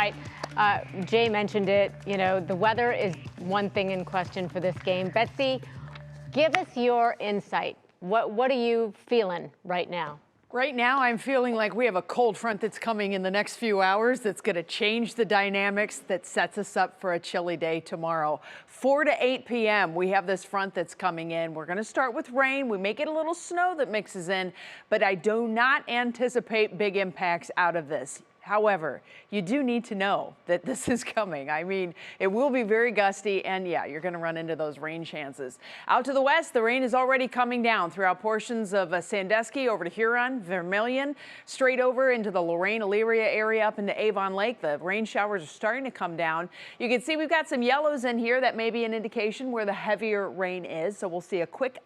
Right. Jay mentioned it. You know, the weather is one thing in question for this game. Betsy, give us your insight. What are you feeling right now? Right now, I'm feeling like we have a cold front that's coming in the next few hours that's going to change the dynamics that sets us up for a chilly day tomorrow. 4 to 8 p.m., we have this front that's coming in. We're going to start with rain. We may get a little snow that mixes in, but I do not anticipate big impacts out of this. However, you do need to know that this is coming. I mean, it will be very gusty, and yeah, you're going to run into those rain chances. Out to the west, the rain is already coming down throughout portions of Sandusky over to Huron, Vermilion, straight over into the Lorain-Elyria area up into Avon Lake. The rain showers are starting to come down. You can see we've got some yellows in here. That may be an indication where the heavier rain is, so we'll see a quick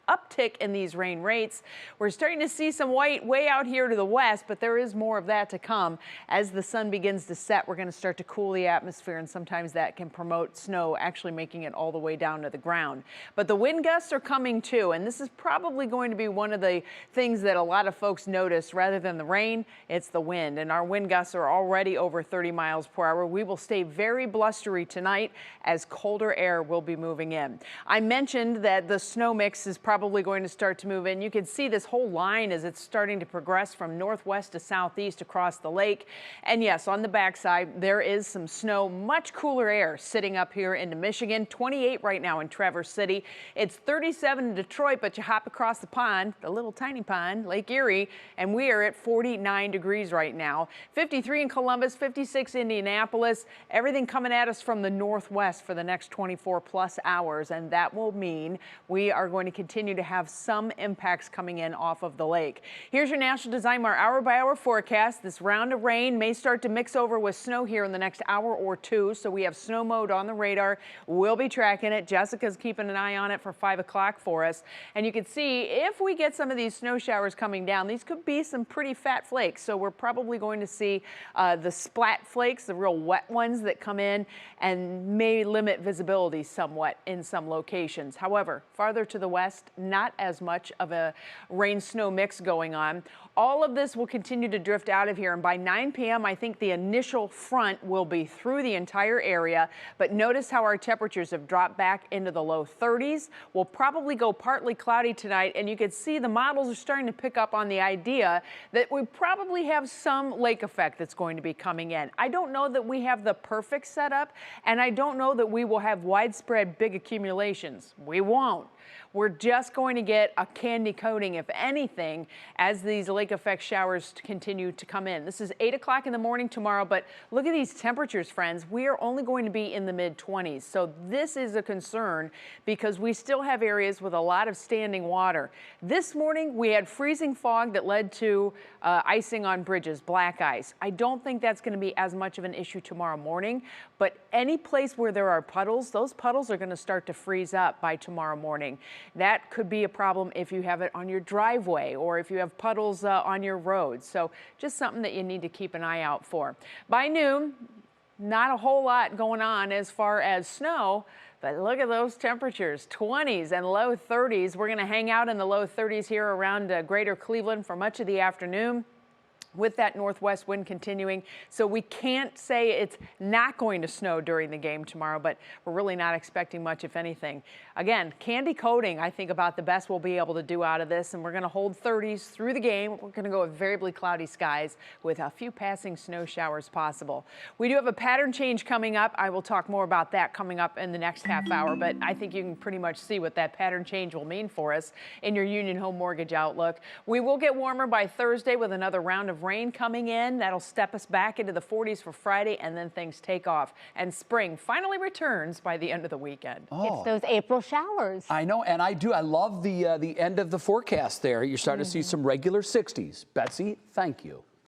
uptick in these rain rates. We're starting to see some white way out here to the west, but there is more of that to come. As the sun begins to set, we're going to start to cool the atmosphere, and sometimes that can promote snow actually making it all the way down to the ground. But the wind gusts are coming too, and this is probably going to be one of the things that a lot of folks notice. Rather than the rain, it's the wind, and our wind gusts are already over 30 miles per hour. We will stay very blustery tonight as colder air will be moving in. I mentioned that the snow mix is probably going to start to move in. You can see this whole line as it's starting to progress from northwest to southeast across the lake. And yes, on the backside, there is some snow, much cooler air sitting up here into Michigan. 28 right now in Traverse City. It's 37 in Detroit, but you hop across the pond, the little tiny pond, Lake Erie, and we are at 49 degrees right now. 53 in Columbus, 56 in Indianapolis. Everything coming at us from the northwest for the next 24 plus hours, and that will mean we are going to continue to have some impacts coming in off of the lake. Here's your National Design Mar hour-by-hour forecast. This round of rain may start to mix over with snow here in the next hour or two, so we have snow mode on the radar. We'll be tracking it. Jessica's keeping an eye on it for 5 o'clock for us. And you can see if we get some of these snow showers coming down, these could be some pretty fat flakes. So we're probably going to see the splat flakes, the real wet ones that come in and may limit visibility somewhat in some locations. However, farther to the west, not as much of a rain-snow mix going on. All of this will continue to drift out of here, and by 9 p.m. I think the initial front will be through the entire area, but notice how our temperatures have dropped back into the low 30s. We'll probably go partly cloudy tonight, and you can see the models are starting to pick up on the idea that we probably have some lake effect that's going to be coming in. I don't know that we have the perfect setup, and I don't know that we will have widespread big accumulations. We won't. We're just going to get a candy coating, if anything, as these lake effect showers continue to come in. This is 8 o'clock in the morning tomorrow, but look at these temperatures, friends. We are only going to be in the mid-20s. So this is a concern because we still have areas with a lot of standing water. This morning, we had freezing fog that led to icing on bridges, black ice. I don't think that's going to be as much of an issue tomorrow morning, but any place where there are puddles, those puddles are going to start to freeze up by tomorrow morning. That could be a problem if you have it on your driveway or if you have puddles on your road. So just something that you need to keep an eye out for. By noon, not a whole lot going on as far as snow, but look at those temperatures, 20s and low 30s. We're going to hang out in the low 30s here around greater Cleveland for much of the afternoon, with that northwest wind continuing. So we can't say it's not going to snow during the game tomorrow, but we're really not expecting much, if anything. Again, candy coating, I think about the best we'll be able to do out of this, and we're going to hold 30s through the game. We're going to go with variably cloudy skies with a few passing snow showers possible. We do have a pattern change coming up. I will talk more about that coming up in the next half hour, but I think you can pretty much see what that pattern change will mean for us in your Union Home Mortgage outlook. We will get warmer by Thursday with another round of rain coming in. That'll step us back into the 40s for Friday, and then things take off. And spring finally returns by the end of the weekend. Oh. It's those April showers. I know, and I do. I love the end of the forecast there. You're starting to see some regular 60s. Betsy, thank you.